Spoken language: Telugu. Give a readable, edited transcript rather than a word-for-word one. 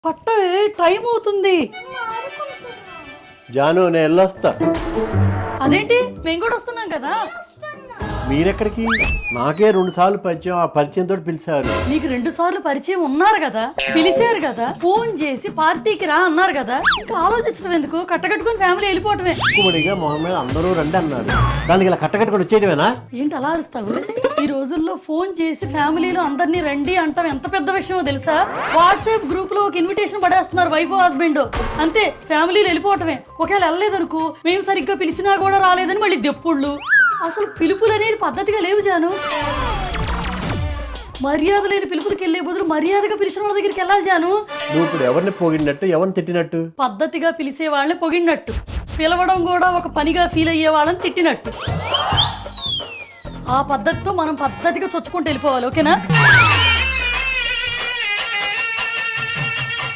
పట్టవే, టైం అవుతుంది. జాను నేను వెళ్ళొస్తా. అదేంటి, మేము కూడా వస్తున్నాం కదా. మీరెక్కడికి? నాకే 2 సార్లు పరిచయం, ఆ పరిచయంతో పిలిచారు. నీకు 2 సార్లు పరిచయం ఉన్నారు కదా, పిలిచారు కదా, ఫోన్ చేసి పార్టీకి రా అన్నారు కదా, ఇంకా ఆలోచించడం ఎందుకు? కట్టకట్టుకుని ఫ్యామిలీ వెళ్ళిపోవటమే. ఎక్కువడిగా మొహం మీద అందరూ రండి అన్నారు, దానికి ఇలా కట్టకట్టుకొని వచ్చేయడమేనా? ఏంటి అలా అరుస్తావు? ఈ రోజుల్లో ఫోన్ చేసి ఫ్యామిలీలో అందరినీ రండి అంటాం ఎంత పెద్ద విషయమో తెలుసా? వాట్సాప్ గ్రూప్ లో ఒక ఇన్విటేషన్ పడేస్తున్నారు వైఫ్ హస్బెండ్, అంతే ఫ్యామిలీలు వెళ్ళిపోవటమే. ఒకవేళ వెళ్ళలేదనుకో, మేము సరిగ్గా పిలిచినా కూడా రాలేదని మళ్ళీ దెప్పుళ్ళు. అసలు పిలుపులు అనేది పద్ధతిగా లేవు జాను. మర్యాద లేని పిలుపులకి వెళ్ళే బదులు మర్యాదగా పిలిచిన వాళ్ళ దగ్గరికి వెళ్ళాలి జాను. నువ్వు ఇప్పుడు ఎవరిని పొగిడినట్టు, ఎవరిని తిట్టినట్టు? పద్ధతిగా పిలిచే వాళ్ళని పొగిడినట్టు, పిలవడం కూడా ఒక పనిగా ఫీల్ అయ్యే వాళ్ళని తిట్టినట్టు. ఆ పద్ధతితో మనం పద్ధతిగా చొచ్చుకుంటూ వెళ్ళిపోవాలి, ఓకేనా?